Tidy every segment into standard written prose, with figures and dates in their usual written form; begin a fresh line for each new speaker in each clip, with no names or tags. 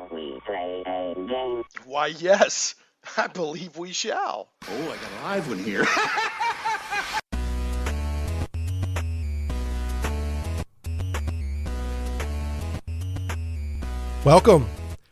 Shall we play a game?
Why, yes, I believe we shall.
Oh, I got a live one here.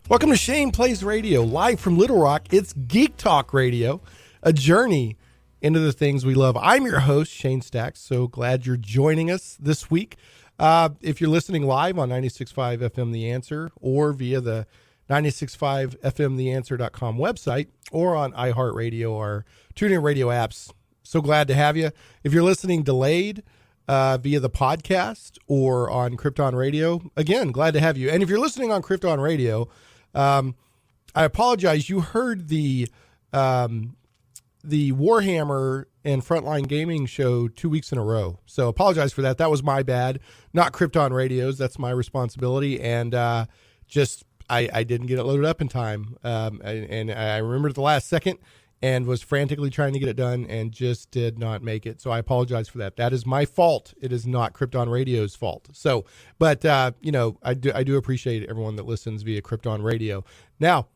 Welcome to Shane Plays Radio, live from Little Rock. It's Geek Talk Radio, a journey into the things we love. I'm your host, Shane Stacks. So glad you're joining us this week. If you're listening live on 96.5 FM The Answer or via the 96.5 FMTheAnswer.com website or on iHeartRadio or TuneIn Radio apps, so glad to have you. If you're listening delayed via the podcast or on Krypton Radio, again, glad to have you. And if you're listening on Krypton Radio, I apologize. You heard the Warhammer and Frontline Gaming show 2 weeks in a row. So apologize for that. That was my bad. Not Krypton Radio's. That's my responsibility. And I didn't get it loaded up in time. And I remembered at the last second and was frantically trying to get it done and just did not make it. So I apologize for that. That is my fault. It is not Krypton Radio's fault. So, but I do appreciate everyone that listens via Krypton Radio. Now,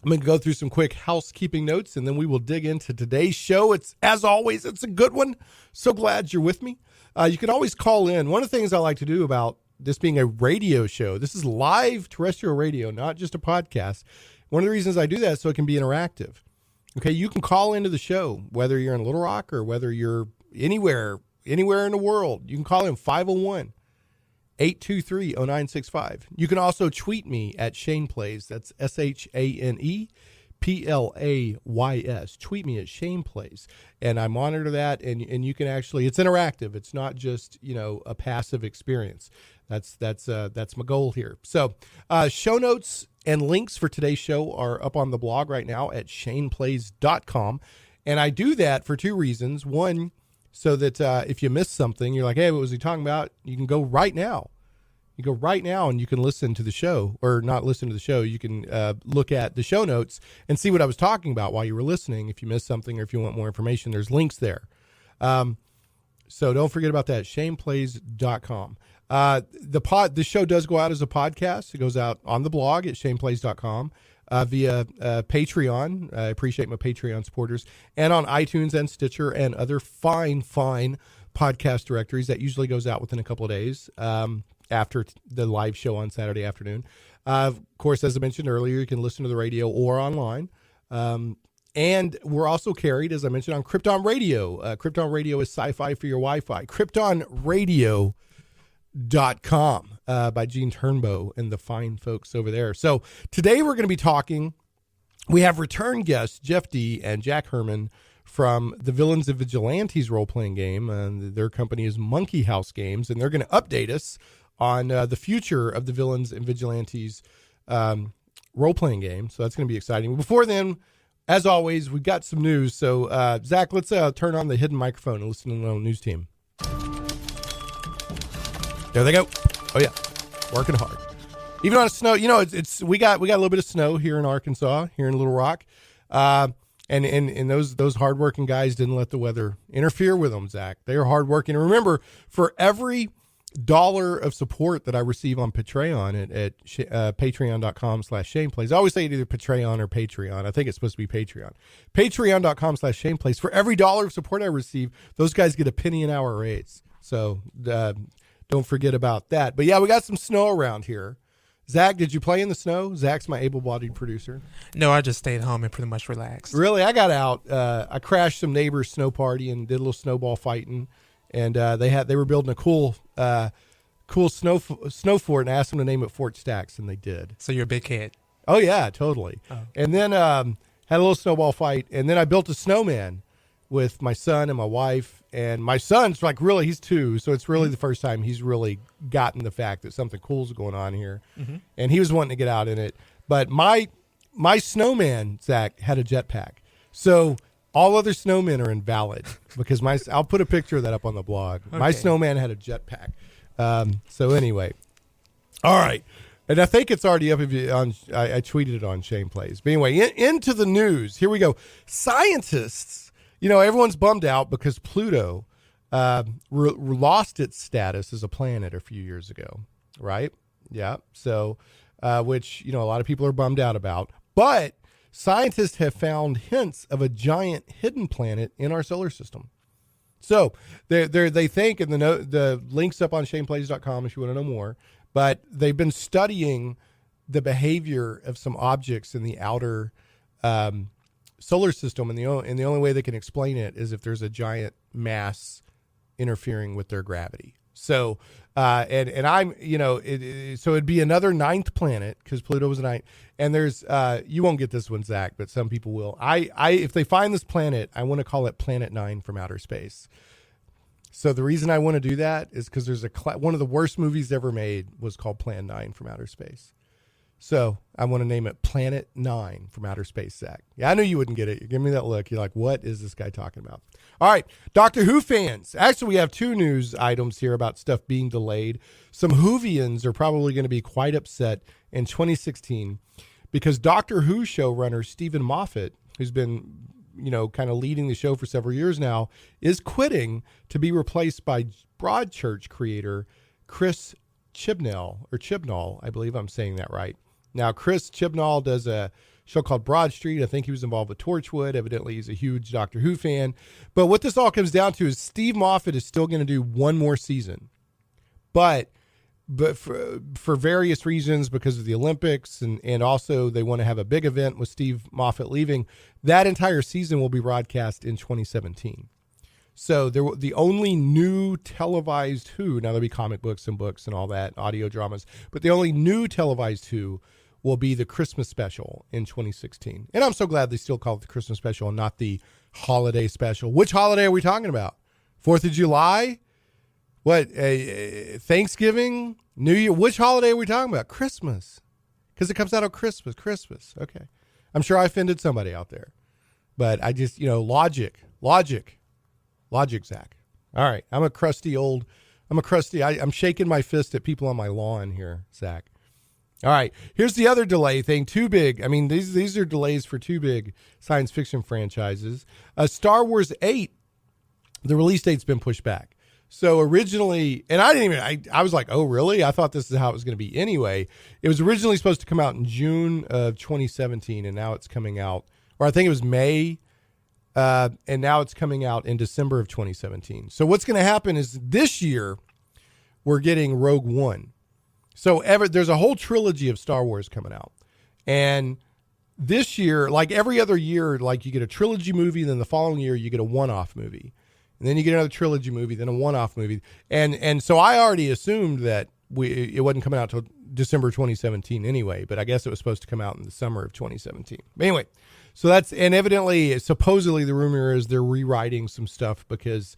I'm going to go through some quick housekeeping notes, and then we will dig into today's show. As always, it's a good one. So glad you're with me. You can always call in. One of the things I like to do about this being a radio show, this is live terrestrial radio, not just a podcast. One of the reasons I do that is so it can be interactive. Okay, you can call into the show, whether you're in Little Rock or whether you're anywhere in the world. You can call in 501-823-0965. You can also tweet me at Shane Plays. That's ShanePlays. Tweet me at Shane Plays. And I monitor that, and you can actually, it's interactive. It's not just, a passive experience. That's my goal here. So show notes and links for today's show are up on the blog right now at shaneplays.com. And I do that for two reasons. One, so that if you miss something, you're like, hey, what was he talking about? You can go right now. You go right now and you can listen to the show, or not listen to the show. You can look at the show notes and see what I was talking about while you were listening. If you missed something or if you want more information, there's links there. So don't forget about that, shaneplays.com. The show does go out as a podcast. It goes out on the blog at shaneplays.com via Patreon. I appreciate my Patreon supporters, and on iTunes and Stitcher and other fine podcast directories. That usually goes out within a couple of days after the live show on Saturday afternoon. Of course, as I mentioned earlier, you can listen to the radio or online. And we're also carried, as I mentioned, on Krypton Radio. Krypton Radio is SciFi for your Wi-Fi. KryptonRadio.com by Gene Turnbow and the fine folks over there. So today we're going to be talking, we have return guests Jeff D. and Jack Herman from the Villains Vigilantes role-playing game. Their company is Monkey House Games, and they're going to update us on the future of the Villains and Vigilantes role-playing game. So that's going to be exciting. Before then, as always, we've got some news. So Zach, let's turn on the hidden microphone and listen to the little news team. There they go. Oh yeah, working hard. Even on snow, it's we got a little bit of snow here in Arkansas, here in Little Rock, and those hardworking guys didn't let the weather interfere with them. Zach, they are hardworking. And remember, for every $1 of support that I receive on Patreon at patreon.com/ShanePlays, I always say either Patreon or Patreon. I think it's supposed to be Patreon. Patreon.com/ShanePlays. For every $1 of support I receive, those guys get a penny an hour raise. So don't forget about that. But yeah, we got some snow around here. Zach, did you play in the snow? Zach's my able-bodied producer.
No, I just stayed home and pretty much relaxed.
Really? I got out. I crashed some neighbors' snow party and did a little snowball fighting. And they were building a cool snow fort, and I asked them to name it Fort Stacks, and they did.
So you're a big kid.
Oh yeah, totally. Oh. And then had a little snowball fight, and then I built a snowman with my son and my wife. And my son's he's 2, so it's really the first time he's really gotten the fact that something cool's going on here. Mm-hmm. And he was wanting to get out in it. But my snowman, Zach, had a jetpack. So all other snowmen are invalid because I'll put a picture of that up on the blog. Okay. My snowman had a jetpack. So anyway, all right. And I think it's already up. I tweeted it on Shane Plays. But anyway, into the news. Here we go. Scientists. Everyone's bummed out because Pluto lost its status as a planet a few years ago, right? Yeah. So which, a lot of people are bummed out about. But scientists have found hints of a giant hidden planet in our solar system. So they think, and the link's up on shaneplays.com if you want to know more, but they've been studying the behavior of some objects in the outer solar system, and the only way they can explain it is if there's a giant mass interfering with their gravity. So, and I'm, so it'd be another ninth planet because Pluto was a ninth. And there's, you won't get this one, Zach, but some people will. If they find this planet, I want to call it Planet 9 from outer space. So the reason I want to do that is because there's one of the worst movies ever made was called Plan 9 from outer space. So I want to name it Planet 9 from outer space, Zach. Yeah, I knew you wouldn't get it. You give me that look. You're like, what is this guy talking about? All right, Doctor Who fans. Actually, we have two news items here about stuff being delayed. Some Whovians are probably going to be quite upset in 2016 because Doctor Who showrunner Steven Moffat, who's been, kind of leading the show for several years now, is quitting to be replaced by Broadchurch creator Chris Chibnall, I believe I'm saying that right. Now, Chris Chibnall does a show called Broad Street. I think he was involved with Torchwood. Evidently, he's a huge Doctor Who fan. But what this all comes down to is Steve Moffat is still going to do one more season. But for various reasons, because of the Olympics, and also they want to have a big event with Steve Moffat leaving, that entire season will be broadcast in 2017. So the only new televised Who, now there'll be comic books and books and all that, audio dramas, but the only new televised Who will be the Christmas special in 2016. And I'm so glad they still call it the Christmas special and not the holiday special. Which holiday are we talking about? 4th of July? What, Thanksgiving? New Year? Which holiday are we talking about? Christmas. Because it comes out on Christmas. Okay. I'm sure I offended somebody out there. But I just, logic, Zach. All right. I'm shaking my fist at people on my lawn here, Zach. All right. Here's the other delay thing. Too big. I mean, these are delays for two big science fiction franchises. Star Wars 8, the release date's been pushed back. So originally, and I was like, oh, really? I thought this is how it was going to be anyway. It was originally supposed to come out in June of 2017, and now it's coming out, or I think it was May, and now it's coming out in December of 2017. So what's going to happen is this year, we're getting Rogue One. So there's a whole trilogy of Star Wars coming out. And this year, like every other year, like you get a trilogy movie, and then the following year you get a one-off movie. And then you get another trilogy movie, then a one-off movie. And so I already assumed that it wasn't coming out until December 2017 anyway, but I guess it was supposed to come out in the summer of 2017. But anyway, so and evidently, supposedly the rumor is they're rewriting some stuff because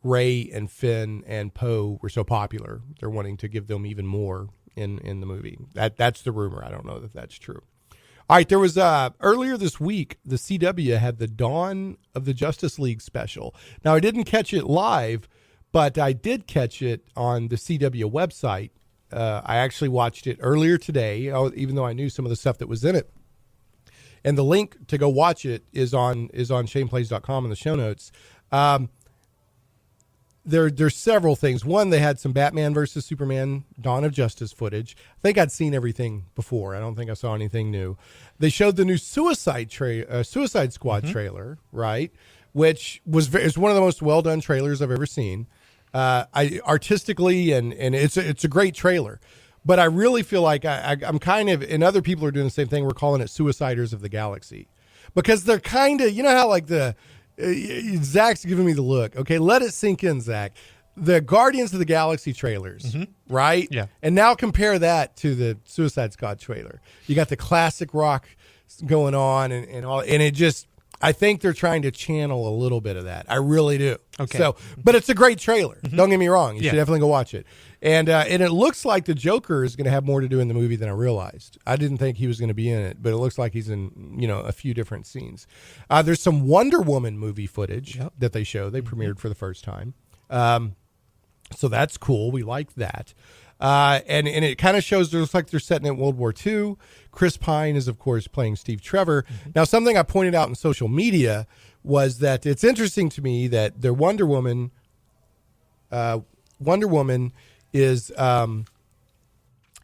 Rey and Finn and Poe were so popular. They're wanting to give them even more in the movie. That's the rumor. I don't know that that's true. All right, there was earlier this week, the CW had the Dawn of the Justice League special. Now, I didn't catch it live, but I did catch it on the CW website. I actually watched it earlier today, even though I knew some of the stuff that was in it. And the link to go watch it is on shaneplays.com in the show notes. There's several things. One, they had some Batman versus Superman Dawn of Justice footage. I think I'd seen everything before. I don't think I saw anything new. They showed the new Suicide Squad trailer, right? Which is one of the most well done trailers I've ever seen. Artistically, and it's a great trailer. But I really feel like I'm kind of, and other people are doing the same thing. We're calling it Suiciders of the Galaxy, because they're kind of, how like Zach's giving me the look. Okay, let it sink in, Zach. The Guardians of the Galaxy trailers, right?
Yeah.
And now compare that to the Suicide Squad trailer. You got the classic rock going on and all, and it just, I think they're trying to channel a little bit of that. I really do.
Okay.
So, but it's a great trailer. Don't get me wrong. You should definitely go watch it. And it looks like the Joker is going to have more to do in the movie than I realized. I didn't think he was going to be in it, but it looks like he's in, a few different scenes. There's some Wonder Woman movie footage that they show. They premiered for the first time. So that's cool. We like that. And it kind of shows, it looks like they're setting it in World War II. Chris Pine is, of course, playing Steve Trevor. Now, something I pointed out in social media was that it's interesting to me that their Wonder Woman is,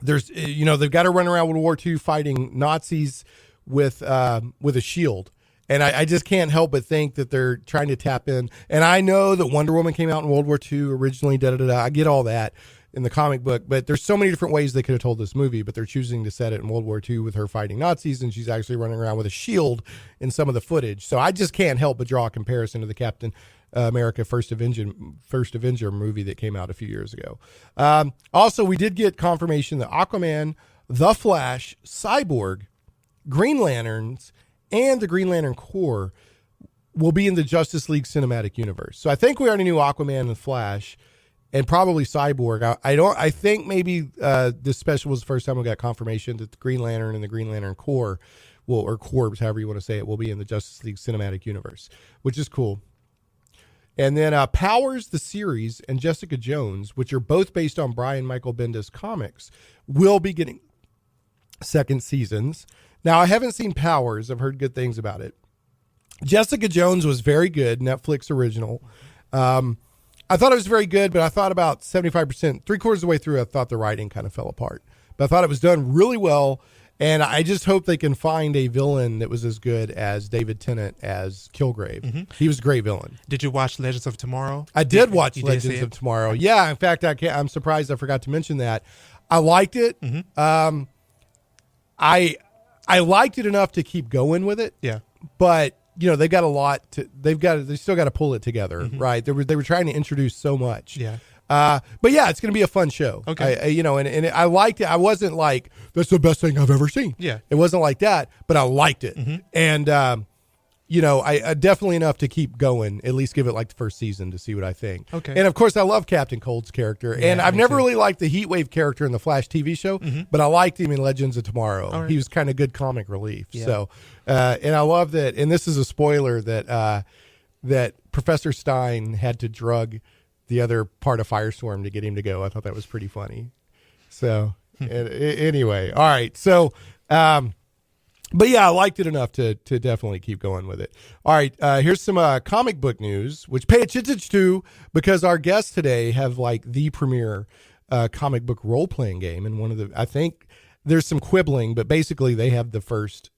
there's, they've got to run around World War II fighting Nazis with a shield. And I just can't help but think that they're trying to tap in. And I know that Wonder Woman came out in World War II originally, I get all that in the comic book, but there's so many different ways they could have told this movie, but they're choosing to set it in World War II with her fighting Nazis, and she's actually running around with a shield in some of the footage. So I just can't help but draw a comparison to the Captain America First Avenger movie that came out a few years ago. Also, we did get confirmation that Aquaman, The Flash, Cyborg, Green Lanterns, and the Green Lantern Corps will be in the Justice League cinematic universe. So I think we already knew Aquaman and Flash, and probably Cyborg. I think maybe this special was the first time we got confirmation that the Green Lantern and the Green Lantern Corps or Corps, however you want to say it, will be in the Justice League cinematic universe, which is cool. And then Powers, the series, and Jessica Jones, which are both based on Brian Michael Bendis comics, will be getting second seasons. Now, I haven't seen Powers. I've heard good things about it. Jessica Jones was very good, Netflix original. I thought it was very good, but I thought about 75%, three-quarters of the way through, I thought the writing kind of fell apart. But I thought it was done really well, and I just hope they can find a villain that was as good as David Tennant as Kilgrave. Mm-hmm. He was a great villain.
Did you watch Legends of Tomorrow?
I did watch Legends of Tomorrow. Yeah, in fact, I'm surprised I forgot to mention that. I liked it. Mm-hmm. I liked it enough to keep going with it.
Yeah.
But they've got a lot they still got to pull it together, mm-hmm. right? They were trying to introduce so much.
Yeah.
But yeah, it's going to be a fun show.
Okay.
And I liked it. I wasn't like, that's the best thing I've ever seen.
Yeah.
It wasn't like that, but I liked it. Mm-hmm. And, I definitely enough to keep going, at least give it like the first season to see what I think.
Okay.
And of course, I love Captain Cold's character. Yeah, and I've never really liked the Heatwave character in the Flash TV show, mm-hmm. but I liked him in Legends of Tomorrow. Right. He was kind of good comic relief. Yeah. So, and I love that. And this is a spoiler that Professor Stein had to drug the other part of Firestorm to get him to go. I thought that was pretty funny. So anyway, all right. So, but yeah, I liked it enough to definitely keep going with it. All right, here's some comic book news, which pay attention to because our guests today have like the premier comic book role-playing game. And I think there's some quibbling, but basically they have the first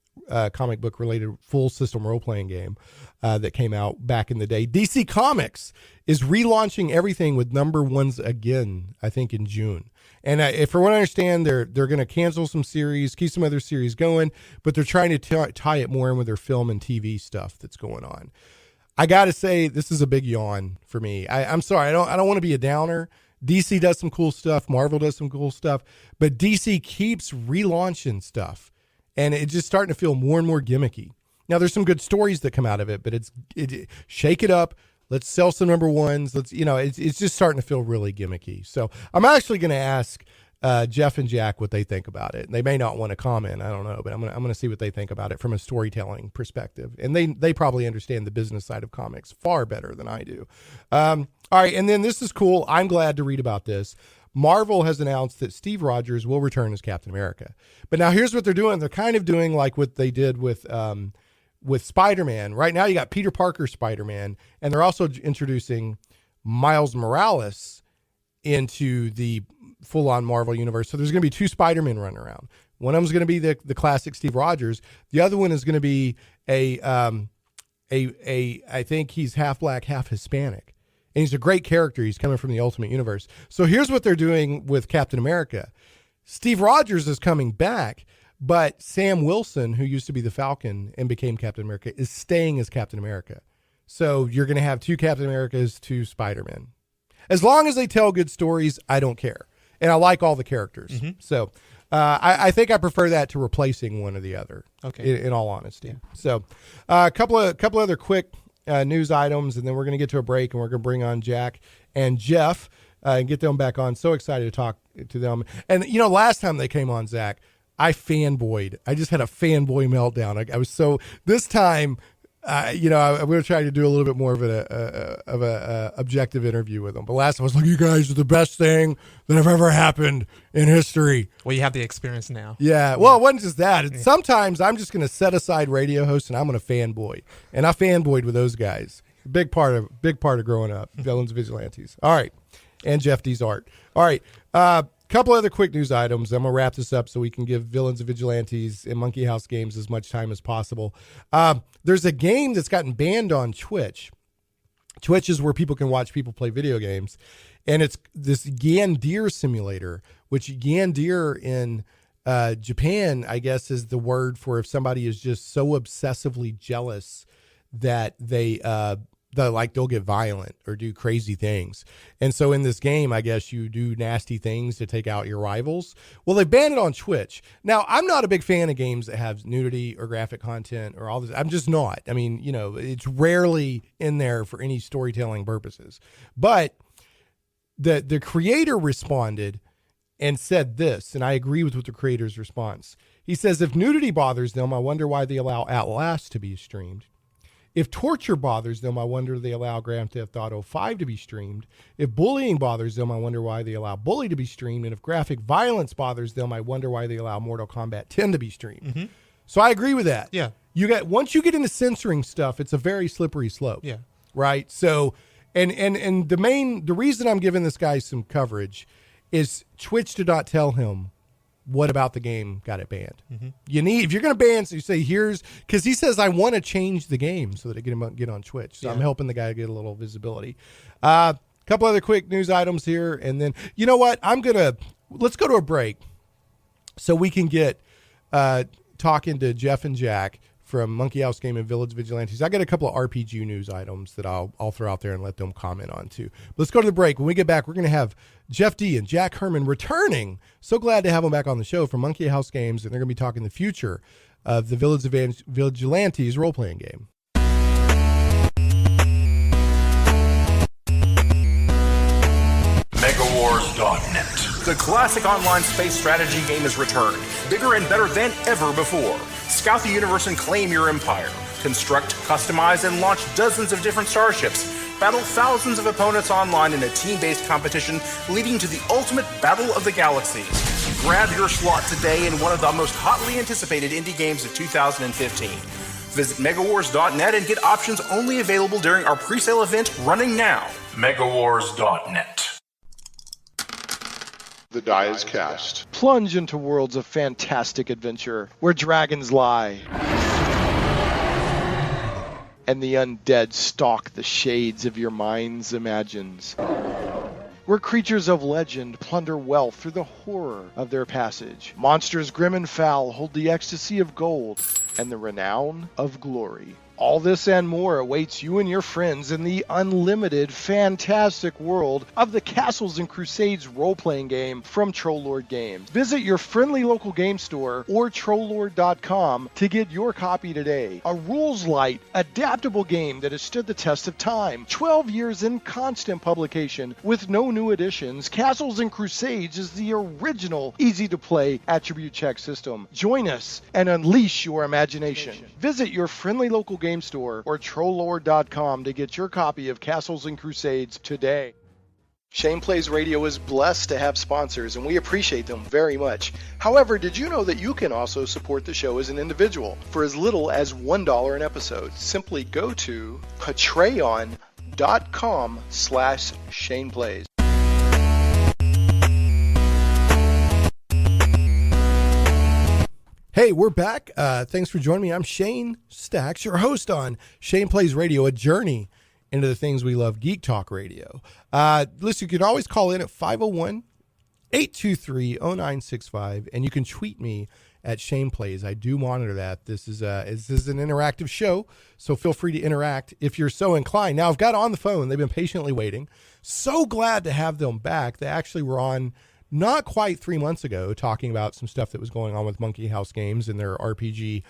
comic book related full system role-playing game that came out back in the day. DC Comics is relaunching everything with number ones again, I think in June. And from what I understand, they're going to cancel some series, keep some other series going, but they're trying to tie it more in with their film and TV stuff that's going on. I got to say, this is a big yawn for me. I'm sorry, I don't want to be a downer. DC does some cool stuff, Marvel does some cool stuff, but DC keeps relaunching stuff, and it's just starting to feel more and more gimmicky. Now, there's some good stories that come out of it, but shake it up. Let's sell some number ones. It's just starting to feel really gimmicky. So I'm actually going to ask Jeff and Jack what they think about it. They may not want to comment. I don't know, but I'm going to see what they think about it from a storytelling perspective. And they probably understand the business side of comics far better than I do. All right, and then this is cool. I'm glad to read about this. Marvel has announced that Steve Rogers will return as Captain America. But now here's what they're doing. They're kind of doing like what they did with Spider-Man. Right now you got Peter Parker Spider-Man, and they're also introducing Miles Morales into the full-on Marvel universe. So there's going to be two Spider-Men running around. One of them is going to be the classic Steve Rogers. The other one is going to be I think he's half black, half Hispanic. And he's a great character. He's coming from the Ultimate Universe. So here's what they're doing with Captain America. Steve Rogers is coming back, but Sam Wilson, who used to be the Falcon and became Captain America, is staying as Captain America. So you're going to have two Captain Americas, two Spider-Men. As long as they tell good stories, I don't care. And I like all the characters. Mm-hmm. So I think I prefer that to replacing one or the other,
okay.
in all honesty. Yeah. So a couple other quick news items, and then we're going to get to a break, and we're going to bring on Jack and Jeff and get them back on. So excited to talk to them. And, last time they came on, Zach, I fanboyed. I just had a fanboy meltdown. I was so, this time, I'm going to try to do a little bit more of a objective interview with them. But last time I was like, you guys are the best thing that have ever happened in history.
Well, you have the experience now.
Yeah. Well, it wasn't just that. Sometimes I'm just going to set aside radio hosts and I'm going to fanboy. And I fanboyed with those guys. Big part of growing up. Villains Vigilantes. All right. And Jeff D's art. All right. Couple other quick news items. I'm going to wrap this up so we can give Villains Vigilantes and Monkey House Games as much time as possible. There's a game that's gotten banned on Twitch. Twitch is where people can watch people play video games. And it's this Gandir simulator, which Gandir in Japan, I guess, is the word for if somebody is just so obsessively jealous that they'll get violent or do crazy things. And so in this game, I guess you do nasty things to take out your rivals. Well, they banned it on Twitch. Now, I'm not a big fan of games that have nudity or graphic content or all this. I'm just not. I mean, it's rarely in there for any storytelling purposes. But the creator responded and said this, and I agree with the creator's response. He says, if nudity bothers them, I wonder why they allow Outlast to be streamed. If torture bothers them, I wonder they allow Grand Theft Auto 5 to be streamed. If bullying bothers them, I wonder why they allow Bully to be streamed. And if graphic violence bothers them, I wonder why they allow Mortal Kombat 10 to be streamed. Mm-hmm. So I agree with that.
Yeah.
Once you get into censoring stuff, it's a very slippery slope.
Yeah.
Right? So and the reason I'm giving this guy some coverage is Twitch did not tell him what about the game got it banned. Mm-hmm. If you're going to ban, so you say because he says I want to change the game so that it can get on Twitch. So I'm helping the guy get a little visibility. Couple other quick news items here, and then you know what? Let's go to a break so we can get talking to Jeff and Jack from Monkey House Game and Villains Vigilantes. I got a couple of RPG news items that I'll throw out there and let them comment on too. But let's go to the break. When we get back, we're going to have Jeff D and Jack Herman returning. So glad to have them back on the show from Monkey House Games, and they're going to be talking the future of the Villains Vigilantes role-playing game.
Megawars.net. The classic online space strategy game has returned, bigger and better than ever before. Scout the universe and claim your empire. Construct, customize, and launch dozens of different starships. Battle thousands of opponents online in a team-based competition leading to the ultimate battle of the galaxies. Grab your slot today in one of the most hotly anticipated indie games of 2015. Visit Megawars.net and get options only available during our pre-sale event running now. Megawars.net.
The die is cast.
Plunge into worlds of fantastic adventure where dragons lie and the undead stalk the shades of your mind's imagines. Where creatures of legend plunder wealth through the horror of their passage. Monsters grim and foul hold the ecstasy of gold and the renown of glory. All this and more awaits you and your friends in the unlimited, fantastic world of the Castles and Crusades role-playing game from Trollord Games. Visit your friendly local game store or Trollord.com to get your copy today. A rules-light, adaptable game that has stood the test of time. 12 years in constant publication with no new additions. Castles and Crusades is the original, easy-to-play attribute check system. Join us and unleash your imagination. Visit your friendly local game store or Trollord.com to get your copy of Castles and Crusades today. Shane Plays Radio is blessed to have sponsors, and we appreciate them very much. However, did you know that you can also support the show as an individual for as little as $1 an episode? Simply go to patreon.com/Shane Plays.
Hey, we're back. Thanks for joining me. I'm Shane Stacks, your host on Shane Plays Radio, a journey into the things we love, Geek Talk Radio. Listen, you can always call in at 501-823-0965, and you can tweet me at Shane Plays. I do monitor that. This is an interactive show, so feel free to interact if you're so inclined. Now, I've got on the phone. They've been patiently waiting. So glad to have them back. They actually were on not quite 3 months ago, talking about some stuff that was going on with Monkey House Games and their RPG,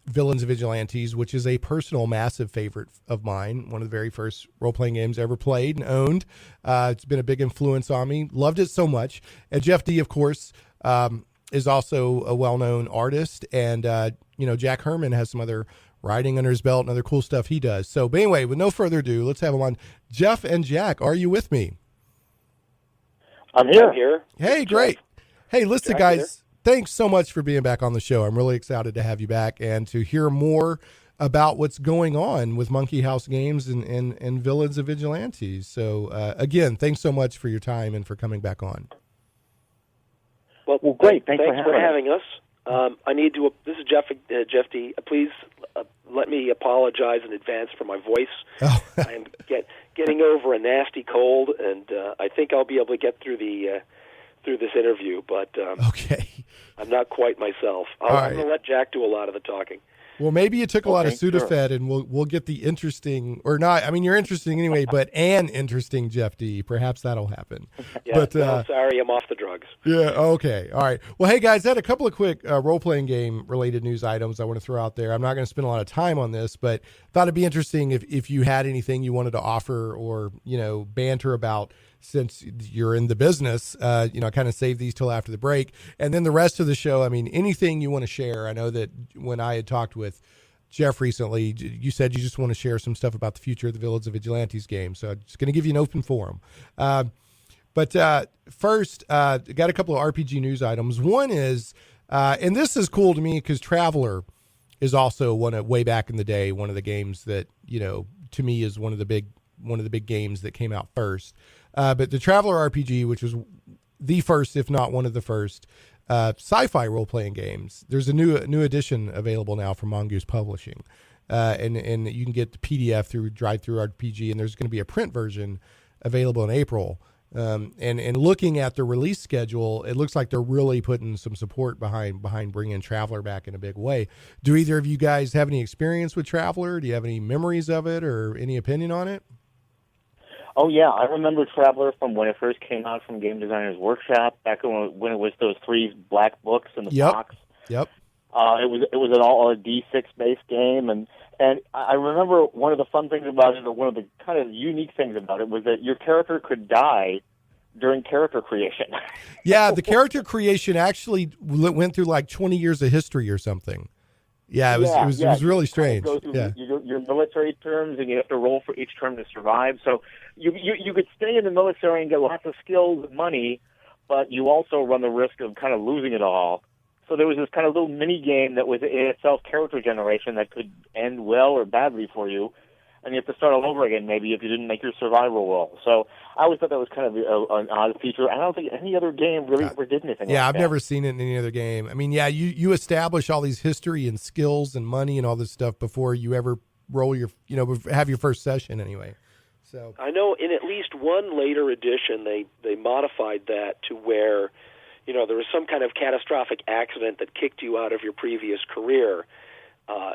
Villains Vigilantes, which is a personal massive favorite of mine. One of the very first role-playing games I ever played and owned. It's been a big influence on me. Loved it so much. And Jeff D, of course, is also a well-known artist. And, Jack Herman has some other writing under his belt and other cool stuff he does. So, but anyway, with no further ado, let's have him on. Jeff and Jack, are you with me?
I'm here.
Hey, great. Hey, listen, guys, thanks so much for being back on the show. I'm really excited to have you back and to hear more about what's going on with Monkey House Games and Villains of Vigilantes. So, again, thanks so much for your time and for coming back on.
Well,
great.
Thanks
for
having us. I need to. This is Jeff D. Please let me apologize in advance for my voice.
Oh.
I am getting over a nasty cold, and I think I'll be able to get through this interview. But
Okay.
I'm not quite myself. I'm going to let Jack do a lot of the talking.
Well, maybe you took a lot of Sudafed,
sure.
and we'll get the interesting, or not. I mean, you're interesting anyway, but an interesting Jeff D. Perhaps that'll happen.
Yeah,
but
no, sorry, I'm off the drugs.
Yeah. Okay. All right. Well, hey guys, I had a couple of quick role-playing game related news items I want to throw out there. I'm not going to spend a lot of time on this, but thought it'd be interesting if you had anything you wanted to offer or banter about. Since you're in the business, kind of save these till after the break. And then the rest of the show, I mean, anything you want to share. I know that when I had talked with Jeff recently, you said you just want to share some stuff about the future of the Villains Vigilantes game. So I'm just going to give you an open forum. But first, got a couple of RPG news items. One is, and this is cool to me because Traveler is also way back in the day, one of the games that, to me is one of the big games that came out first. But the Traveler RPG, which was the first, if not one of the first, sci-fi role-playing games. There's a new edition available now from Mongoose Publishing, and you can get the PDF through Drive-Thru RPG, and there's going to be a print version available in April. And looking at the release schedule, it looks like they're really putting some support behind bringing Traveler back in a big way. Do either of you guys have any experience with Traveler? Do you have any memories of it or any opinion on it?
Oh, yeah. I remember Traveler from when it first came out from Game Designers Workshop, back when it was those 3 black books in the box.
Yep.
It was an all a D6 based game, and I remember one of the fun things about it, or one of the kind of unique things about it, was that your character could die during character creation.
Yeah, the character creation actually went through like 20 years of history or something. Yeah, it was really strange.
You go through your military terms, and you have to roll for each term to survive. So you could stay in the military and get lots of skills and money, but you also run the risk of kind of losing it all. So there was this kind of little mini game that was in itself character generation that could end well or badly for you, and you have to start all over again maybe if you didn't make your survival roll. So I always thought that was kind of an odd feature. I don't think any other game really ever did anything like that.
Yeah, I've never seen it in any other game. I mean, yeah, you establish all these history and skills and money and all this stuff before you ever roll your, have your first session anyway. So
I know in at least one later edition they modified that to where there was some kind of catastrophic accident that kicked you out of your previous career,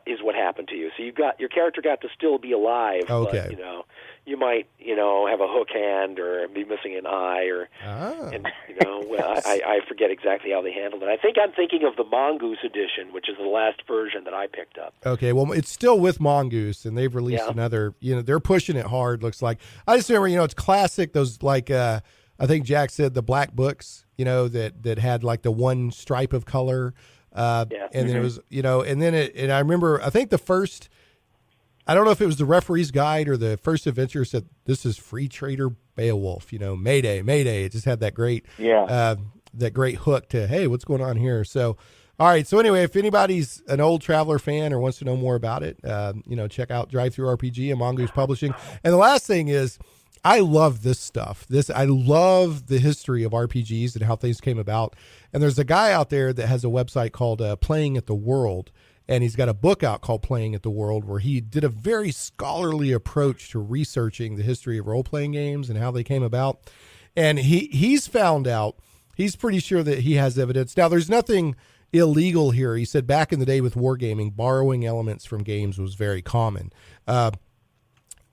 is what happened to you. So your character got to still be alive,
okay.
But you might have a hook hand or be missing an eye, or I forget exactly how they handled it. I think I'm thinking of the Mongoose edition, which is the last version that I picked up.
Okay, well, it's still with Mongoose, and they've released another. They're pushing it hard. Looks like I just remember, it's classic. Those I think Jack said the black books, that had like the one stripe of color. And then it was, and I remember, I think the first, I don't know if it was the referee's guide or the first adventure said, this is Free Trader Beowulf, Mayday, Mayday. It just had that great, that great hook to, hey, what's going on here? So, all right. So anyway, if anybody's an old Traveler fan or wants to know more about it, check out Drive-Thru RPG and Mongoose Publishing. And the last thing is, I love this stuff. I love the history of RPGs and how things came about. And there's a guy out there that has a website called Playing at the World, and he's got a book out called Playing at the World, where he did a very scholarly approach to researching the history of role-playing games and how they came about. And he's found out, he's pretty sure that he has evidence. Now, there's nothing illegal here. He said back in the day with wargaming, borrowing elements from games was very common.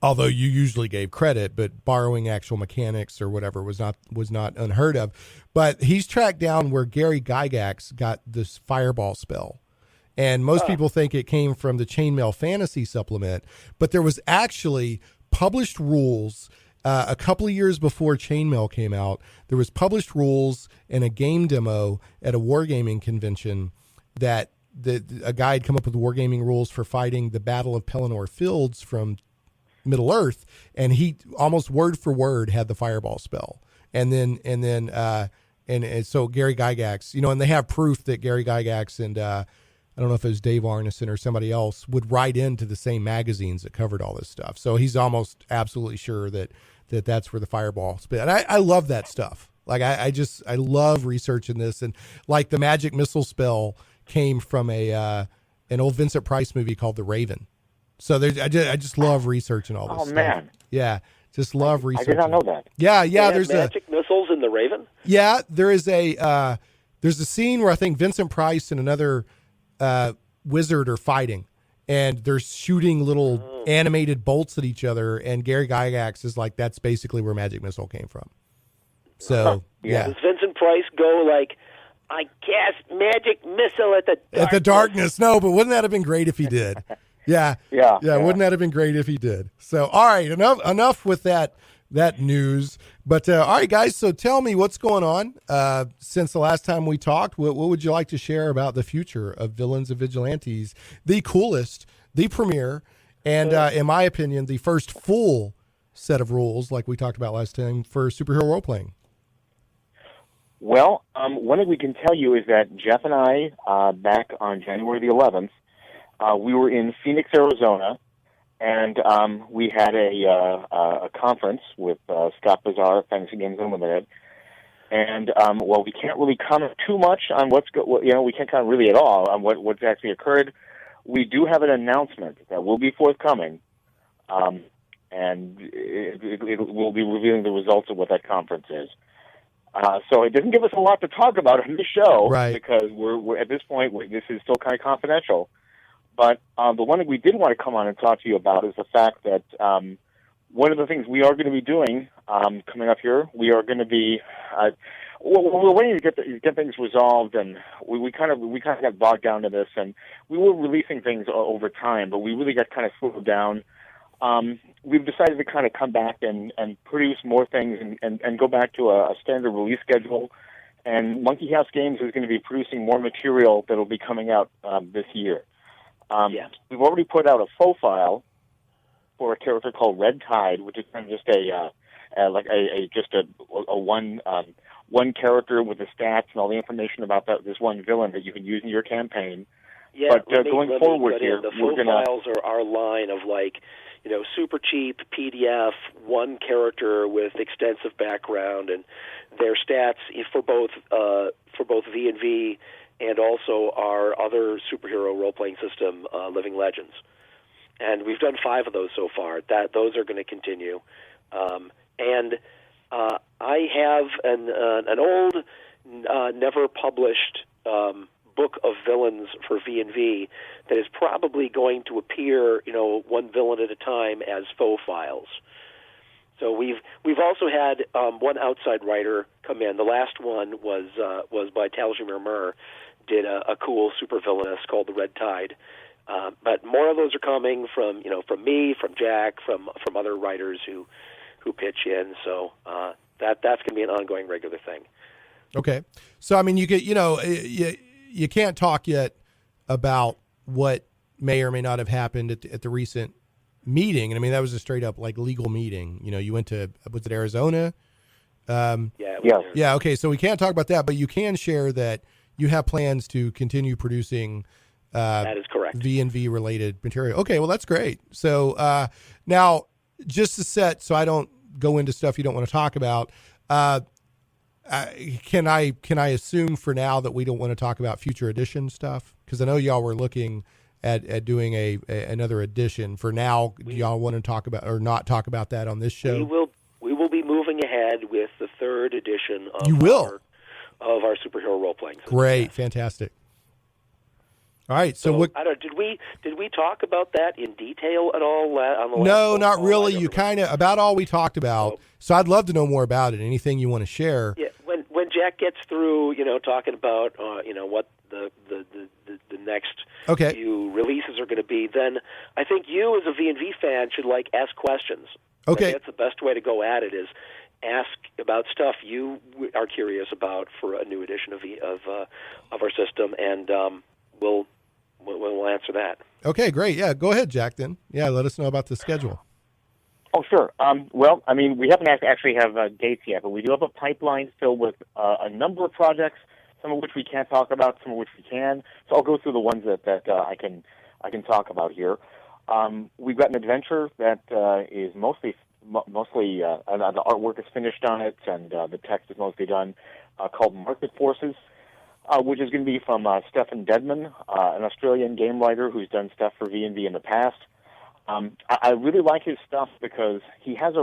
Although you usually gave credit, but borrowing actual mechanics or whatever was not unheard of. But he's tracked down where Gary Gygax got this fireball spell. And most people think it came from the Chainmail Fantasy supplement, but there was actually published rules a couple of years before Chainmail came out. There was published rules and a game demo at a wargaming convention that a guy had come up with wargaming rules for fighting the Battle of Pelennor Fields from Middle Earth, and he almost word for word had the fireball spell. And so Gary Gygax, and they have proof that Gary Gygax and I don't know if it was Dave Arneson or somebody else would write into the same magazines that covered all this stuff. So he's almost absolutely sure that that's where the fireball spell. And I love that stuff. Like I love researching this, and like the magic missile spell came from an old Vincent Price movie called The Raven. So I just love researing all this stuff.
Man.
Yeah, just love researching.
I did not know that.
Yeah. There's
magic missiles in The Raven.
Yeah, there's a scene where I think Vincent Price and another wizard are fighting, and they're shooting little animated bolts at each other. And Gary Gygax is like, that's basically where magic missile came from. So yeah.
Does Vincent Price go like, I cast magic missile at the darkness?
At the darkness? No, but wouldn't that have been great if he did? Yeah. Wouldn't that have been great if he did? So, all right, enough with that news. But all right, guys. So tell me what's going on since the last time we talked. What would you like to share about the future of Villains and Vigilantes? The coolest, the premiere, and in my opinion, the first full set of rules, like we talked about last time, for superhero role playing.
Well, one thing we can tell you is that Jeff and I, back on January the 11th, we were in Phoenix, Arizona, and we had a conference with Scott Bazar, Fantasy Games Unlimited. And well, we can't really comment too much on we can't comment really at all on what's actually occurred. We do have an announcement that will be forthcoming, and it will be revealing the results of what that conference is. So it doesn't give us a lot to talk about on the show,
right?
Because we're at this point, this is still kind of confidential. But the one thing we did want to come on and talk to you about is the fact that one of the things we are going to be doing coming up here, we are going to be we're waiting to get things resolved, and we kind of got bogged down to this, and we were releasing things over time, but we really got kind of slowed down. We've decided to kind of come back and produce more things and go back to a standard release schedule. And Monkey House Games is going to be producing more material that will be coming out this year. We've already put out a faux file for a character called Red Tide, which is kind of just a one character with the stats and all the information about this one villain that you can use in your campaign.
Yeah,
but going forward here,
the faux files are our line of super cheap PDF, one character with extensive background, and their stats for both V&V and also our other superhero role-playing system, Living Legends. And we've done 5 of those so far. Those are going to continue. And I have an old, never published book of villains for V&V that is probably going to appear, one villain at a time as faux files. So we've also had one outside writer come in. The last one was by Taljim Herman, did a cool supervillainess called the Red Tide. But more of those are coming from me, from Jack, from other writers who pitch in. So that's going to be an ongoing regular thing.
Okay, so I mean, you get you can't talk yet about what may or may not have happened at the recent meeting. And I mean, that was a straight up legal meeting. You went to, was it Arizona? Yeah. Okay. So we can't talk about that, but you can share that you have plans to continue producing
that is correct.
V&V related material. Okay. Well, that's great. So now just to set, so I don't go into stuff you don't want to talk about, can I assume for now that we don't want to talk about future edition stuff? Because I know y'all were looking at doing another edition. For now, do y'all want to talk about or not talk about that on this show?
We will be moving ahead with the 3rd edition of our superhero role playing system.
Great, fantastic. All right, so what?
I don't. Did we talk about that in detail at all on the last?
No, not really. You kind of about all we talked about. So I'd love to know more about it. Anything you want to share?
Yeah, when Jack gets through, talking about what the next few releases are going to be, then I think you as a V&V fan should ask questions.
Okay,
that's the best way to go at it, is ask about stuff you are curious about for a new edition of our system, and we'll answer that.
Okay, great. Yeah, go ahead, Jack, then. Yeah, let us know about the schedule.
Oh, sure. Well, I mean, we haven't actually have dates yet, but we do have a pipeline filled with a number of projects, some of which we can't talk about, some of which we can. So I'll go through the ones that I can talk about here. We've got an adventure that is mostly mostly the artwork is finished on it, and the text is mostly done, called Market Forces, which is going to be from Stefan Dedman, an Australian game writer who's done stuff for V&V in the past. I really like his stuff because he has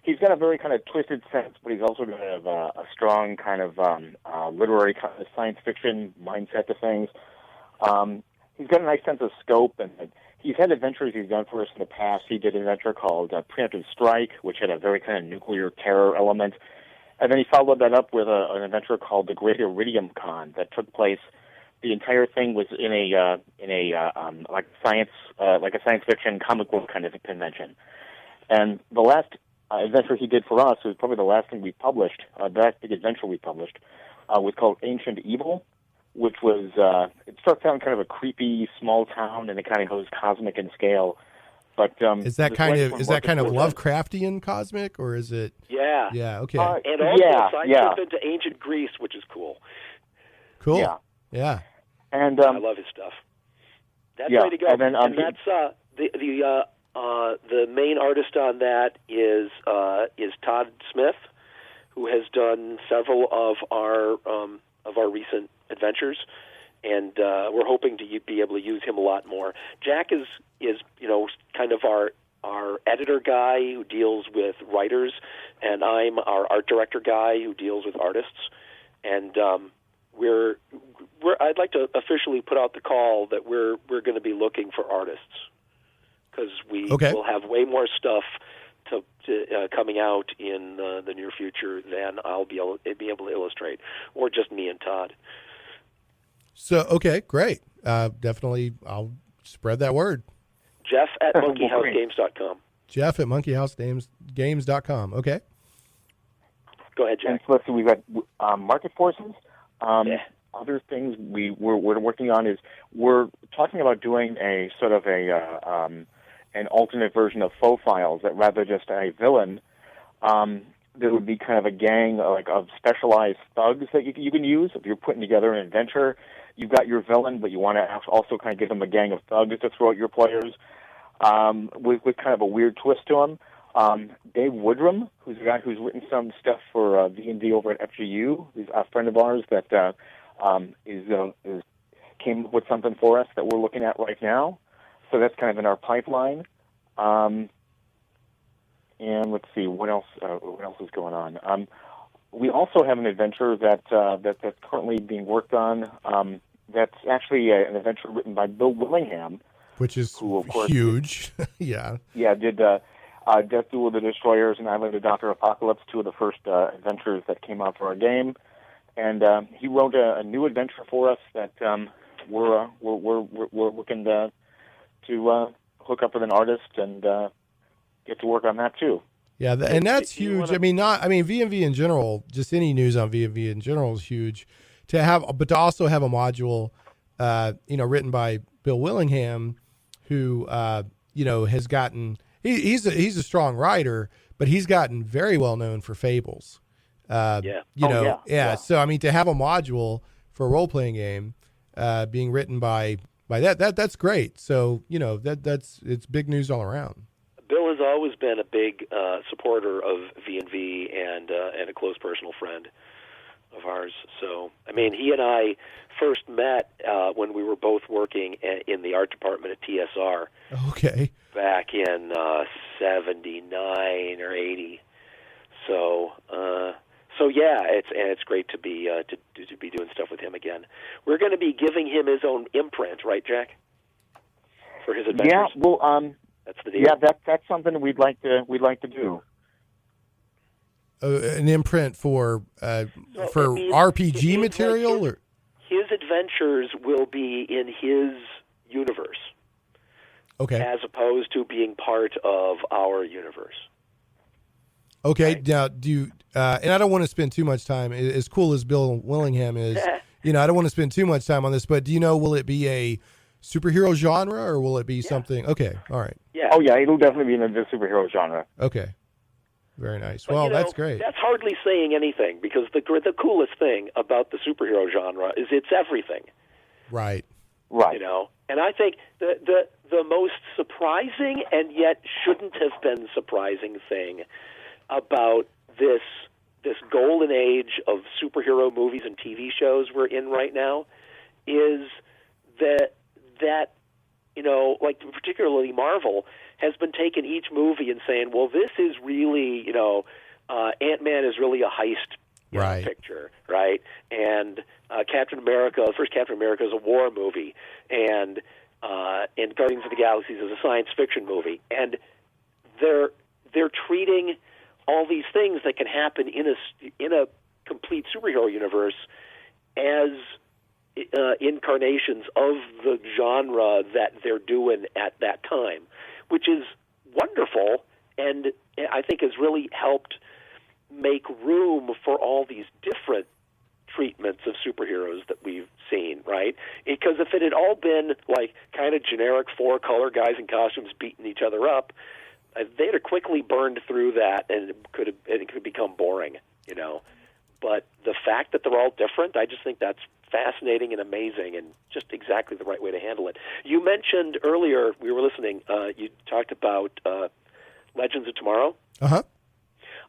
he's got a very kind of twisted sense, but he's also got a strong kind of literary kind of science fiction mindset to things. He's got a nice sense of scope, and he's had adventures he's done for us in the past. He did an adventure called Preemptive Strike, which had a very kind of nuclear terror element. And then he followed that up with an adventure called The Great Iridium Con that took place. The entire thing was in a like a science fiction comic book kind of a convention. And the last adventure he did for us was probably the last thing we published. The last big adventure we published was called Ancient Evil, which was it starts out in kind of a creepy small town, and it kind of goes cosmic in scale. But
is that kind of Lovecraftian cosmic, or is it?
Yeah.
Yeah. Okay.
And also side jump into ancient Greece, which is cool.
Cool.
Yeah.
Yeah.
And
I love his stuff. That's way to go.
And then
that's the main artist on that is Todd Smith, who has done several of our recent adventures, and we're hoping to be able to use him a lot more. Jack is kind of our editor guy who deals with writers, and I'm our art director guy who deals with artists. And I'd like to officially put out the call that we're going to be looking for artists, because we will have way more stuff to coming out in the near future than I'll be able to illustrate, or just me and Todd.
So, okay, great. Definitely, I'll spread that word.
Jeff at monkeyhousegames.com.
Jeff at monkeyhousegames.com. Okay.
Go ahead, Jack.
And so let's see, we've got Market Forces. Other things we're working on is we're talking about doing a sort of an alternate version of faux files that rather just a villain, there would be kind of a gang of specialized thugs that you can use if you're putting together an adventure. You've got your villain, but you want to also kind of give them a gang of thugs to throw at your players, with kind of a weird twist to them. Dave Woodrum, who's a guy who's written some stuff for V&V over at FGU, he's a friend of ours that came up with something for us that we're looking at right now. So that's kind of in our pipeline. And let's see what else is going on. We also have an adventure that's currently being worked on. That's actually an adventure written by Bill Willingham,
which is who, of course, huge. Yeah.
Yeah, did Death Duel of the Destroyers and Island of Dr. Apocalypse, two of the first adventures that came out for our game. And he wrote a new adventure for us that we're looking to hook up with an artist and get to work on that too.
Yeah, and that's huge. V&V in general, just any news on V&V in general is huge. But to also have a module, written by Bill Willingham, who has gotten. He's a strong writer, but he's gotten very well known for Fables. So to have a module for a role playing game being written by that's great. So it's big news all around.
Bill has always been a big supporter of V&V and a close personal friend of ours. So he and I first met when we were both working in the art department at TSR.
Okay.
Back in 79 or 80. So yeah, it's great to be doing stuff with him again. We're going to be giving him his own imprint, right, Jack? For his adventures.
Yeah, well,
that's the deal.
Yeah, that's something we'd like to do.
An imprint for RPG material, or
his adventures will be in his universe.
Okay.
As opposed to being part of our universe.
Okay.
Right?
Now, do you, and I don't want to spend too much time, as cool as Bill Willingham is, I don't want to spend too much time on this, but do you know, will it be a superhero genre, or will it be something? Okay. All right.
Yeah. Oh, yeah. It'll definitely be in the superhero genre.
Okay. Very nice.
But,
well, that's great.
That's hardly saying anything, because the coolest thing about the superhero genre is it's everything.
Right.
Right.
You know, and I think the most surprising and yet shouldn't have been surprising thing about this golden age of superhero movies and TV shows we're in right now is that you know, like particularly Marvel has been taking each movie and saying, well, this is really, you know, Ant-Man is really a heist picture, right? And Captain America, the first Captain America is a war movie, and Guardians of the Galaxy is a science fiction movie, and they're treating all these things that can happen in a complete superhero universe as incarnations of the genre that they're doing at that time, which is wonderful, and I think has really helped make room for all these different treatments of superheroes that we've seen, right? Because if it had all been like kind of generic four-color guys in costumes beating each other up, they'd have quickly burned through that, and it could become boring, you know. But the fact that they're all different, I just think that's fascinating and amazing, and just exactly the right way to handle it. You mentioned earlier, we were listening, you talked about Legends of Tomorrow.
Uh-huh.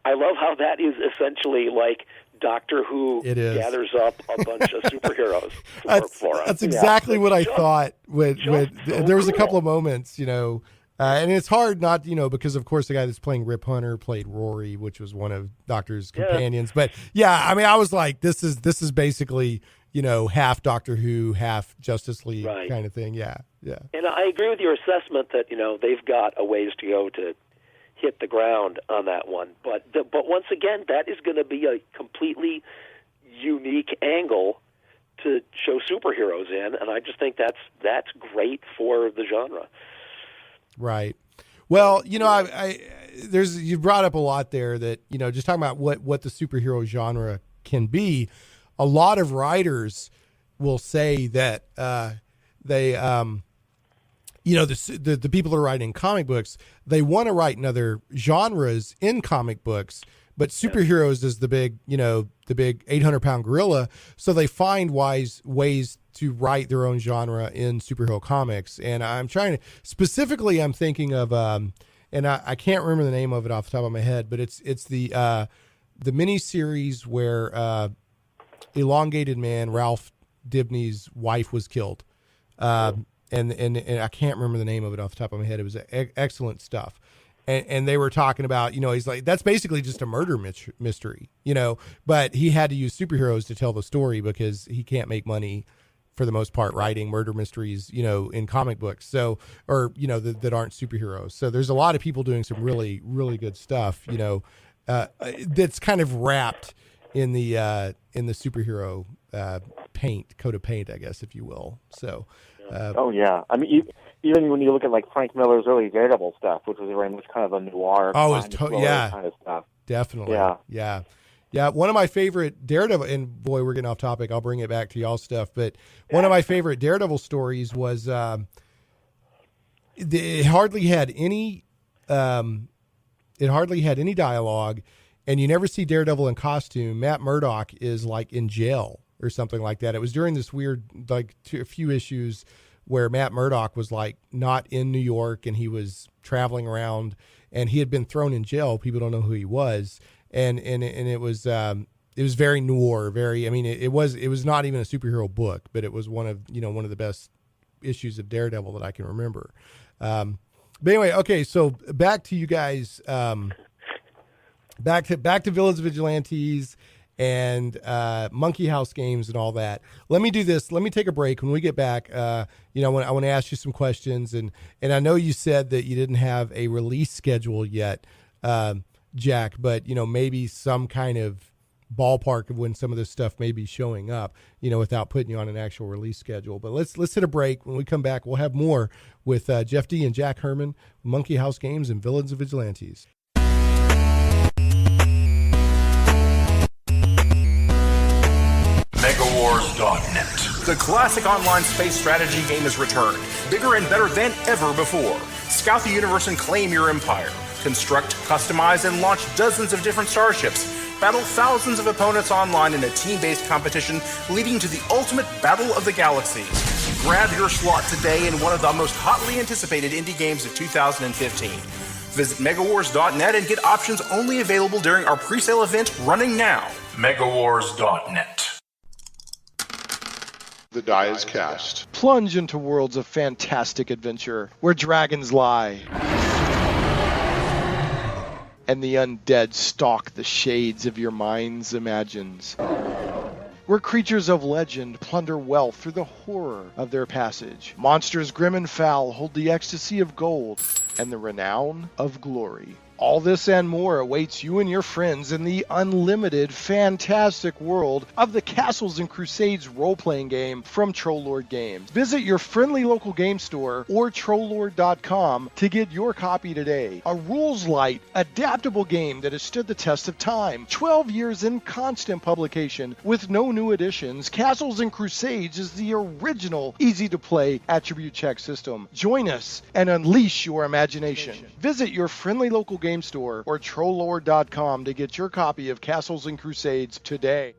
I love how that is essentially like Doctor Who gathers up a bunch of superheroes to work for us.
That's exactly what I thought. There was a couple of moments, you know, and it's hard not, you know, because of course the guy that's playing Rip Hunter played Rory, which was one of Doctor's companions. But yeah, I mean, I was like, this is basically, you know, half Doctor Who, half Justice League kind of thing. Yeah.
And I agree with your assessment that, you know, they've got a ways to go to hit the ground on that one. But once again, that is going to be a completely unique angle to show superheroes in, and I just think that's great for the genre.
Right. Well, you know, you brought up a lot there that, you know, just talking about what the superhero genre can be. A lot of writers will say that they you know, the people that are writing comic books, they want to write in other genres in comic books, but superheroes is the big 800-pound gorilla. So they find ways to write their own genre in superhero comics. And I'm thinking of, and I can't remember the name of it off the top of my head, but it's the miniseries where Elongated Man, Ralph Dibny's wife, was killed. And I can't remember the name of it off the top of my head. It was excellent stuff. And they were talking about, you know, he's like, that's basically just a murder mystery, you know, but he had to use superheroes to tell the story because he can't make money for the most part writing murder mysteries, you know, in comic books. So, or, you know, that aren't superheroes. So there's a lot of people doing some really, really good stuff, you know, that's kind of wrapped in the superhero coat of paint, I guess, if you will. So,
I mean, even when you look at like Frank Miller's early Daredevil stuff, which was very much kind of a noir, kind of stuff.
Definitely, yeah. One of my favorite Daredevil, and boy, we're getting off topic. I'll bring it back to y'all stuff, but one of my favorite Daredevil stories was it hardly had any dialogue, and you never see Daredevil in costume. Matt Murdock is like in jail or something like that. It was during this weird, like a few issues where Matt Murdock was like not in New York and he was traveling around and he had been thrown in jail. People don't know who he was. And it was very noir, it was not even a superhero book, but it was one of the best issues of Daredevil that I can remember. But anyway, okay. So back to you guys, back to Villains Vigilantes and Monkey House games and all that. Let me do this. Let me take a break. When we get back, I want to ask you some questions. And I know you said that you didn't have a release schedule yet, Jack, but, maybe some kind of ballpark of when some of this stuff may be showing up, without putting you on an actual release schedule. But let's hit a break. When we come back, we'll have more with Jeff D. and Jack Herman, Monkey House Games and Villains Vigilantes.
Megawars.net. The classic online space strategy game has returned, bigger and better than ever before. Scout the universe and claim your empire. Construct, customize, and launch dozens of different starships. Battle thousands of opponents online in a team-based competition leading to the ultimate battle of the galaxies. Grab your slot today in one of the most hotly anticipated indie games of 2015. Visit megawars.net and get options only available during our presale event running now. megawars.net.
The die is cast.
Plunge into worlds of fantastic adventure where dragons lie and the undead stalk the shades of your mind's imagines. Where creatures of legend plunder wealth through the horror of their passage. Monsters grim and foul hold the ecstasy of gold and the renown of glory. All this and more awaits you and your friends in the unlimited, fantastic world of the Castles and Crusades role-playing game from Trollord Games. Visit your friendly local game store or Trollord.com to get your copy today. A rules-light, adaptable game that has stood the test of time. 12 years in constant publication with no new additions. Castles and Crusades is the original, easy-to-play attribute check system. Join us and unleash your imagination. Visit your friendly local game store or Trollord.com to get your copy of Castles and Crusades today.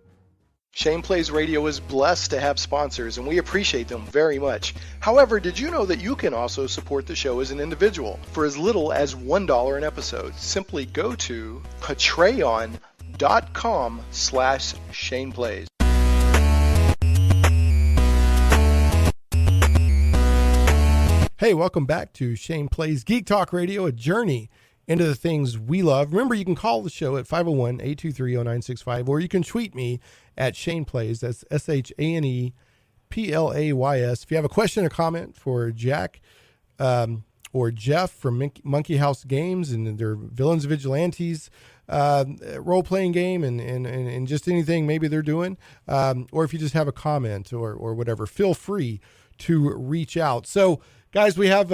Shane Plays Radio is blessed to have sponsors, and we appreciate them very much. However, did you know that you can also support the show as an individual for as little as $1 an episode? Simply go to patreon.com/Shane Plays.
Hey, welcome back to Shane Plays Geek Talk Radio, a journey into the things we love. Remember, you can call the show at 501-823-0965, or you can tweet me at Shane Plays. That's ShanePlays. If you have a question or comment for Jack or Jeff from Monkey House Games and their Villains Vigilantes role-playing game and just anything maybe they're doing, or if you just have a comment or whatever, feel free to reach out. So, guys, we have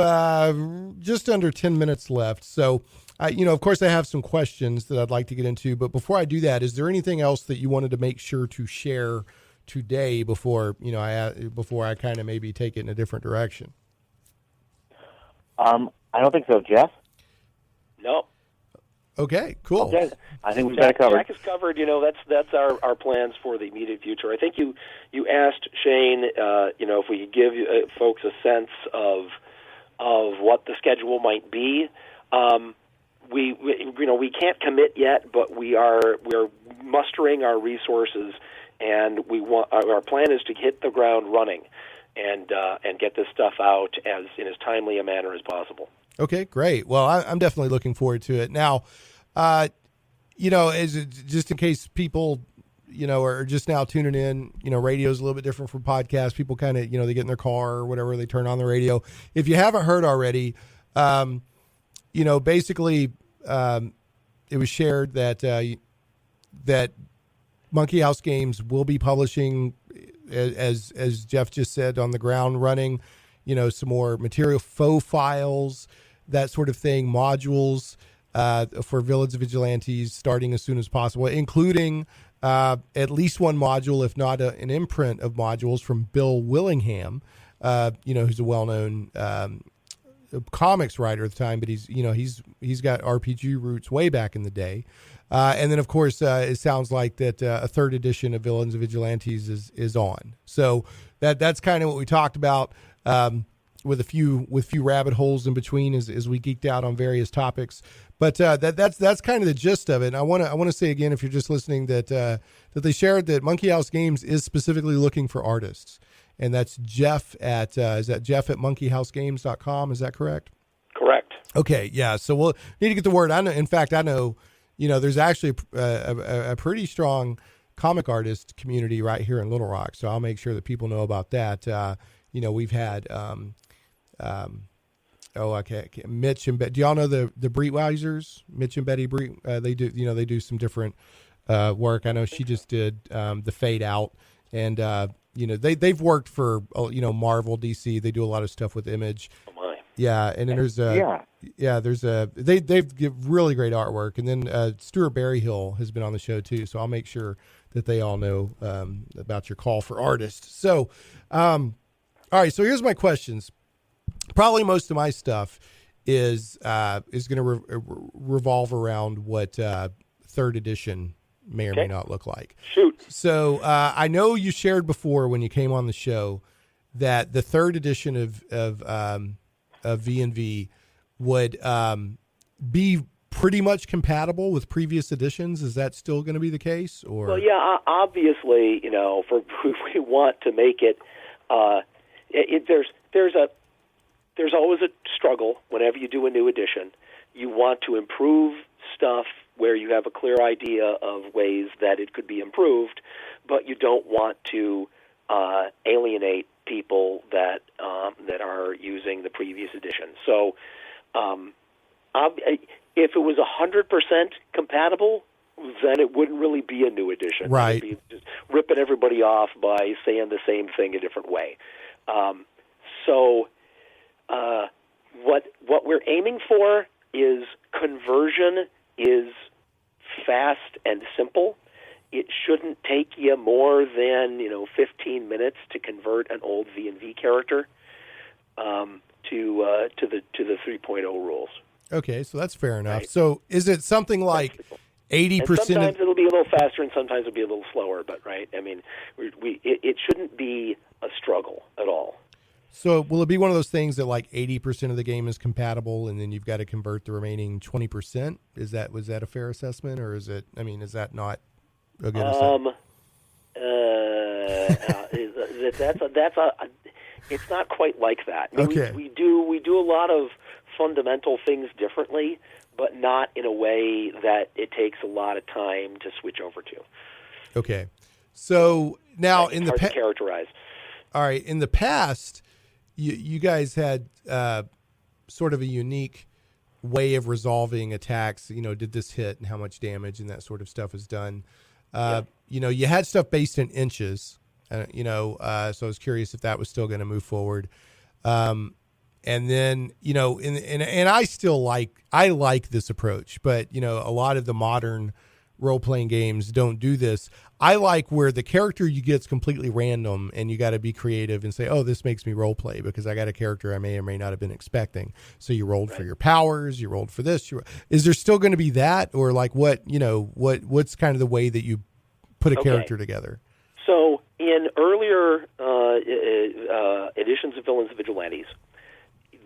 just under 10 minutes left. So, of course, I have some questions that I'd like to get into. But before I do that, is there anything else that you wanted to make sure to share today before I kind of maybe take it in a different direction?
I don't think so, Jeff.
No.
Okay, cool.
Okay. I think we've got it covered.
Jack is covered. That's our plans for the immediate future. I think you asked Shane, if we could give folks a sense of what the schedule might be. We can't commit yet, but we're mustering our resources, and our plan is to hit the ground running and get this stuff out in as timely a manner as possible.
Okay, great. Well, I'm definitely looking forward to it. Now, just in case people, are just now tuning in, radio is a little bit different from podcasts. People kind of, they get in their car or whatever, they turn on the radio. If you haven't heard already, basically, it was shared that Monkey House Games will be publishing, as Jeff just said, on the ground running, some more material, faux files, that sort of thing, modules for Villains Vigilantes starting as soon as possible, including at least one module, if not an imprint of modules from Bill Willingham, who's a well-known comics writer at the time, but he's got RPG roots way back in the day. And then, of course, it sounds like that a third edition of Villains Vigilantes is on. So that's kind of what we talked about. With a few rabbit holes in between as we geeked out on various topics, but that's kind of the gist of it. And I want to say again, if you're just listening, that they shared that Monkey House Games is specifically looking for artists, and that's Jeff at is that Jeff at monkeyhousegames.com? Is that correct?
Correct.
Okay, yeah. So we'll need to get the word. I know. There's actually a pretty strong comic artist community right here in Little Rock, so I'll make sure that people know about that. We've had. Mitch and do y'all know the Breitweisers? Mitch and Betty Breet. They do some different work. I know she just did the Fade Out, and they've worked for Marvel, DC. They do a lot of stuff with Image.
Oh my.
Yeah, and then they've give really great artwork, and then Stuart Berryhill has been on the show too. So I'll make sure that they all know about your call for artists. So, all right. So here's my questions. Probably most of my stuff is going to revolve around what third edition may or may not look like.
Shoot.
So I know you shared before when you came on the show that the third edition of V&V would be pretty much compatible with previous editions. Is that still going to be the case? Or
well, yeah, obviously, for we want to make it. There's always a struggle whenever you do a new edition. You want to improve stuff where you have a clear idea of ways that it could be improved, but you don't want to alienate people that are using the previous edition. So, if it was 100% compatible, then it wouldn't really be a new edition.
Right.
It'd be just ripping everybody off by saying the same thing a different way. What we're aiming for is conversion is fast and simple. It shouldn't take you more than 15 minutes to convert an old V&V character to the 3.0 rules.
Okay, so that's fair enough.
Right.
So is it something like 80%?
Sometimes it'll be a little faster, and sometimes it'll be a little slower. But right, I mean, it shouldn't be a struggle at all.
So will it be one of those things that like 80% of the game is compatible, and then you've got to convert the remaining 20%? Was that a fair assessment, or is it? I mean, is that not a good assessment?
It's not quite like that. I mean,
Okay.
we do a lot of fundamental things differently, but not in a way that it takes a lot of time to switch over to.
Okay. So now
It's hard to characterize.
All right, in the past, you guys had sort of a unique way of resolving attacks. Did this hit and how much damage and that sort of stuff is done. You had stuff based in inches. So I was curious if that was still going to move forward. And then, and I still like this approach, but a lot of the modern role-playing games don't do this. I like where the character you get is completely random, and you got to be creative and say, oh, this makes me role play because I got a character I may or may not have been expecting. So you rolled for your powers, you rolled for this. Is there still going to be that, or like what's kind of the way that you put a character together?
So in earlier editions of Villains Vigilantes,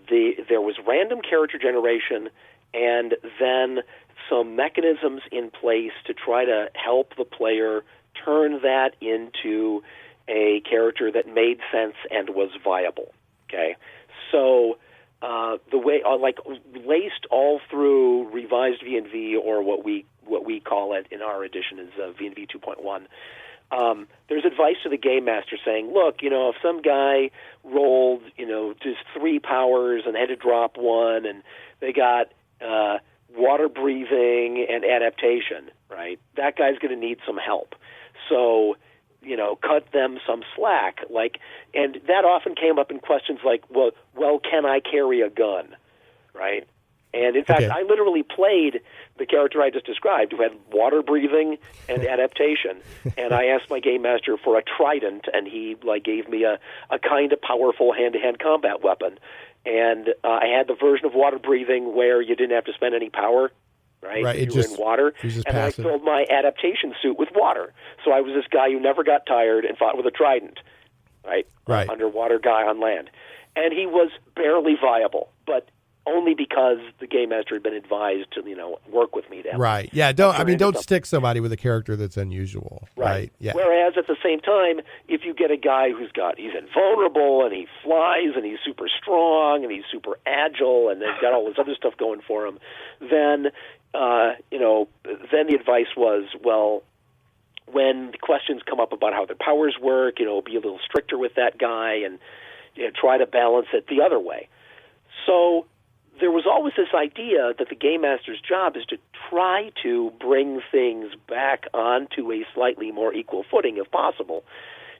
there was random character generation, and then some mechanisms in place to try to help the player turn that into a character that made sense and was viable. Okay, so the way, laced all through revised V&V, or what we call it in our edition is V&V 2.1. There's advice to the game master saying, look, if some guy rolled, just 3 powers and had to drop 1, and they got water breathing and adaptation, right? That guy's going to need some help. So, cut them some slack. And that often came up in questions like, well, can I carry a gun, right? And in fact, I literally played the character I just described, who had water breathing and adaptation. And I asked my game master for a trident, and he gave me a kind of powerful hand-to-hand combat weapon. And I had the version of water breathing where you didn't have to spend any power, right?
Right.
You were in water. And then I filled my adaptation suit with water. So I was this guy who never got tired and fought with a trident, right? Underwater guy on land. And he was barely viable, but only because the game master had been advised to, work with me.
Right. Yeah. Don't stick somebody with a character that's unusual. Right. Yeah.
Whereas at the same time, if you get a guy he's invulnerable and he flies and he's super strong and he's super agile and they've got all this other stuff going for him, then, then the advice was, well, when the questions come up about how their powers work, be a little stricter with that guy and try to balance it the other way. So there was always this idea that the game master's job is to try to bring things back onto a slightly more equal footing if possible,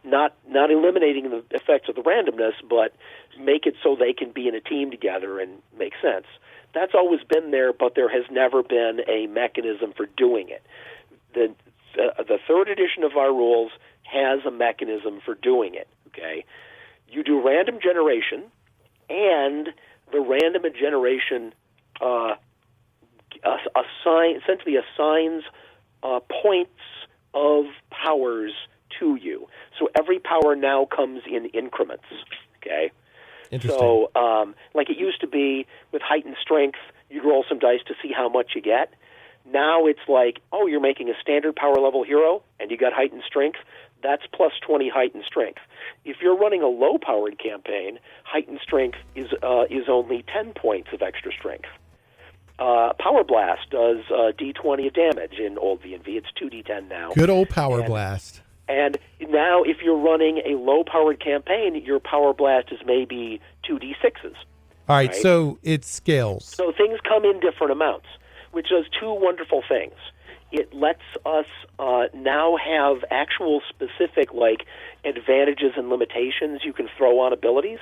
not eliminating the effects of the randomness, but make it so they can be in a team together and make sense. That's always been there, but there has never been a mechanism for doing it. The third edition of our rules has a mechanism for doing it. Okay, you do random generation, and the random generation essentially assigns points of powers to you. So every power now comes in increments. Okay.
Interesting.
So, like it used to be with heightened strength, you'd roll some dice to see how much you get. Now it's like, oh, you're making a standard power level hero, and you got heightened strength. That's plus 20 heightened strength. If you're running a low-powered campaign, heightened strength is only 10 points of extra strength. Power Blast does D20 of damage in old V&V. It's 2D10 now.
Good old Power Blast.
And now, if you're running a low-powered campaign, your Power Blast is maybe 2D6s.
All right, so it scales.
So things come in different amounts, which does two wonderful things. It lets us now have actual specific, like, advantages and limitations you can throw on abilities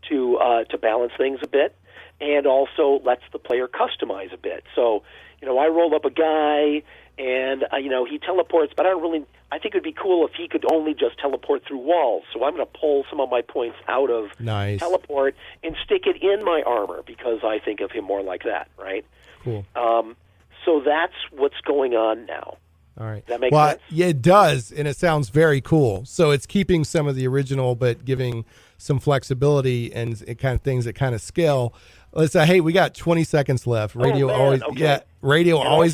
to balance things a bit, and also lets the player customize a bit. So, I rolled up a guy, and, he teleports, but I think it would be cool if he could only just teleport through walls. So I'm going to pull some of my points out of teleport and stick it in my armor because I think of him more like that, right?
Cool.
So that's what's going on now.
All right.
Does that make sense?
Yeah, it does, and it sounds very cool. So it's keeping some of the original, but giving some flexibility and kind of things that kind of scale. Let's say, hey, we got 20 seconds left. Radio always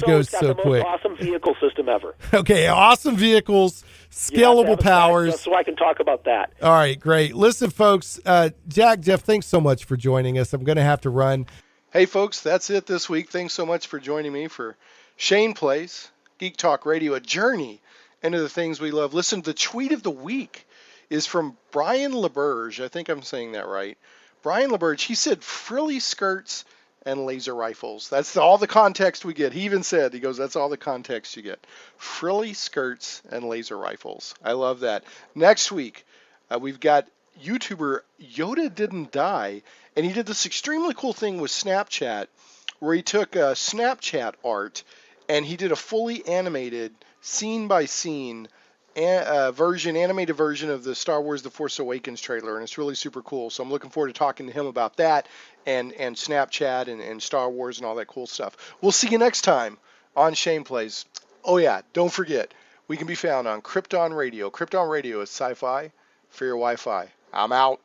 goes so quick.
Most awesome vehicle system ever.
Okay, awesome vehicles, scalable powers.
So I can talk about that.
All right, great. Listen, folks, Jack, Jeff, thanks so much for joining us. I'm going to have to run.
Hey, folks, that's it this week. Thanks so much for joining me for Shane Plays, Geek Talk Radio, a journey into the things we love. Listen, the tweet of the week is from Brian LeBurge. I think I'm saying that right. Brian LeBurge, he said frilly skirts and laser rifles. That's all the context we get. He even said, he goes, that's all the context you get. Frilly skirts and laser rifles. I love that. Next week, we've got YouTuber Yoda Didn't Die, and he did this extremely cool thing with Snapchat where he took Snapchat art and he did a fully animated, scene-by-scene animated version of the Star Wars The Force Awakens trailer, and it's really super cool. So I'm looking forward to talking to him about that and Snapchat and Star Wars and all that cool stuff. We'll see you next time on Shane Plays. Oh yeah, don't forget, we can be found on Krypton Radio. Krypton Radio is sci-fi for your Wi-Fi. I'm out.